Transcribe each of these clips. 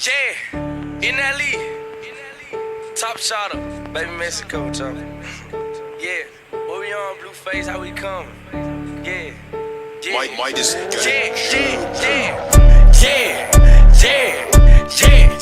Yeah, in that league. Top shotter, baby Mexico, Tom. Yeah, what we on, Blueface, how we coming? Yeah, yeah. Might is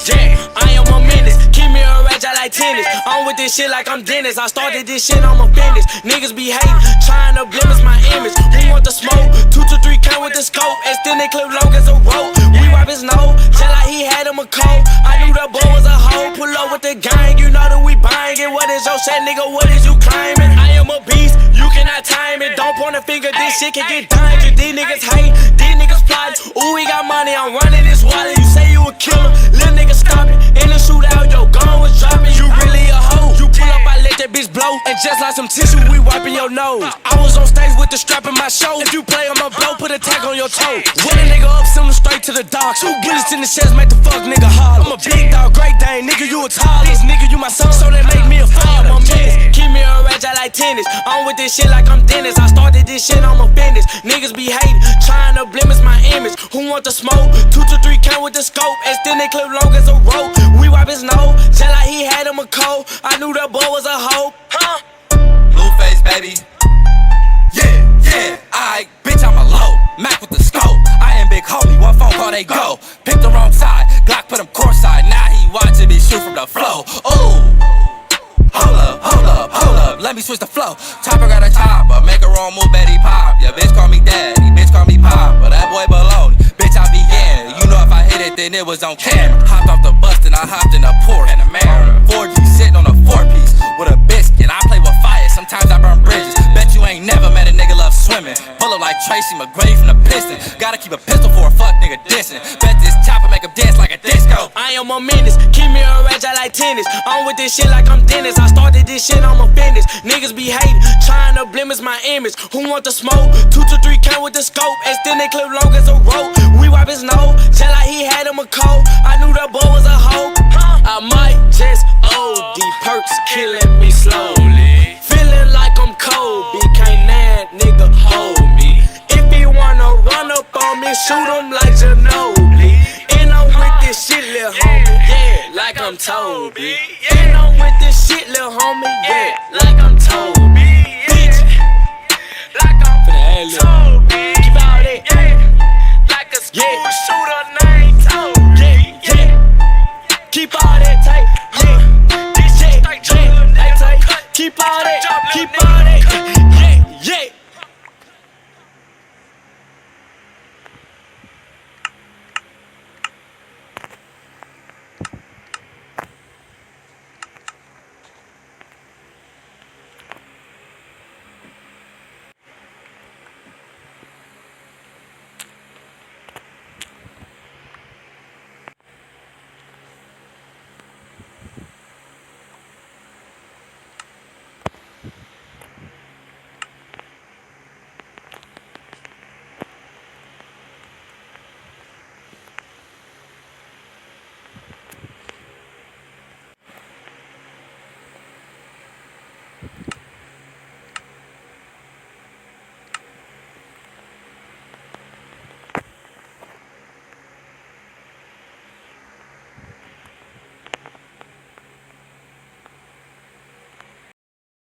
Yeah. I am a menace, keep me a rage, I like tennis. I'm with this shit like I'm Dennis. I started this shit, I'm a business. Niggas be hating, trying to blemish my image. Who want the smoke? 2 to 3 count with the scope. Extended clip long as a rope. We wipe his nose, just like he had him a cold. I knew the boy was a hoe. Pull up with the gang, you know that we buying it. What is your shit, nigga? What is you claiming? I am a beast, you cannot time it. Don't point a finger, this shit can get dangerous. These niggas hate, these niggas plotting. Ooh, we got money, I'm running this wallet. You say you a killer, little nigga stop it. In the shootout, your gun was dropping. You really a hoe. You pull up, I let that bitch blow. And just like some tissue, we wiping your nose. I was on stage with the strap in my show. If you play, I'ma blow, put a tag on your toe. When a nigga up, send him straight to the dock. 2 bullets in the chest, make the fuck nigga holler. I'm a big dog, great dane, nigga, you a tall. This nigga, you my son, so they make me a father. Keep me a rage, I like tennis. I'm with this shit like I'm Dennis. I started this shit, I'm a business. Niggas be hating, trying to blemish my image. Who want the smoke? 2 to 3 count with the scope. Extended clip long as a rope. We wipe his nose, just like he had him a cold. I knew that boy was a hoe. Blueface, baby. Yeah, aight, bitch, I'm a low. Mac with the scope. I am big homie, one phone call, they go. Pick the wrong side, Glock put him courtside. Now he watching me shoot from the flow. Ooh, hold up, let me switch the flow. Chopper got a chopper, make a wrong move, bet he pop. Yeah, bitch call me daddy, bitch call me pop. But that boy baloney, bitch I be in. You know if I hit it, then it was on camera. Hopped off the bus, then I hopped in the Porsche. And a Mara, 4G sitting on a 4-piece with a biscuit. I play with fire, sometimes I burn bridges. Bet you ain't never met a nigga love swimming. Pull up like Tracy McGrady from the Piston. Gotta keep a pistol for a fuck nigga dissing. Bet this chopper make him dance like a disco. I am a menace, keep me a rage, I like tennis. I'm with this shit like I'm Dennis. I started this shit, I'm a business. Niggas be hating, trying to blemish my image. Who want the smoke? 2 to 3 count with the scope. Extended clip long as a rope. We wipe his nose, just like he had him a cold. I knew that boy was a hoe. I might just OD, perks killing me slowly. Feeling like I'm Kobe, can't that nigga hold me. If he wanna run up on me, shoot him like Ginobili. And I'm with this shit, lil' homie, yeah, like I'm Toby. And I'm with this shit, lil' homie, yeah, like I'm Toby. Bitch, like I'm Toby.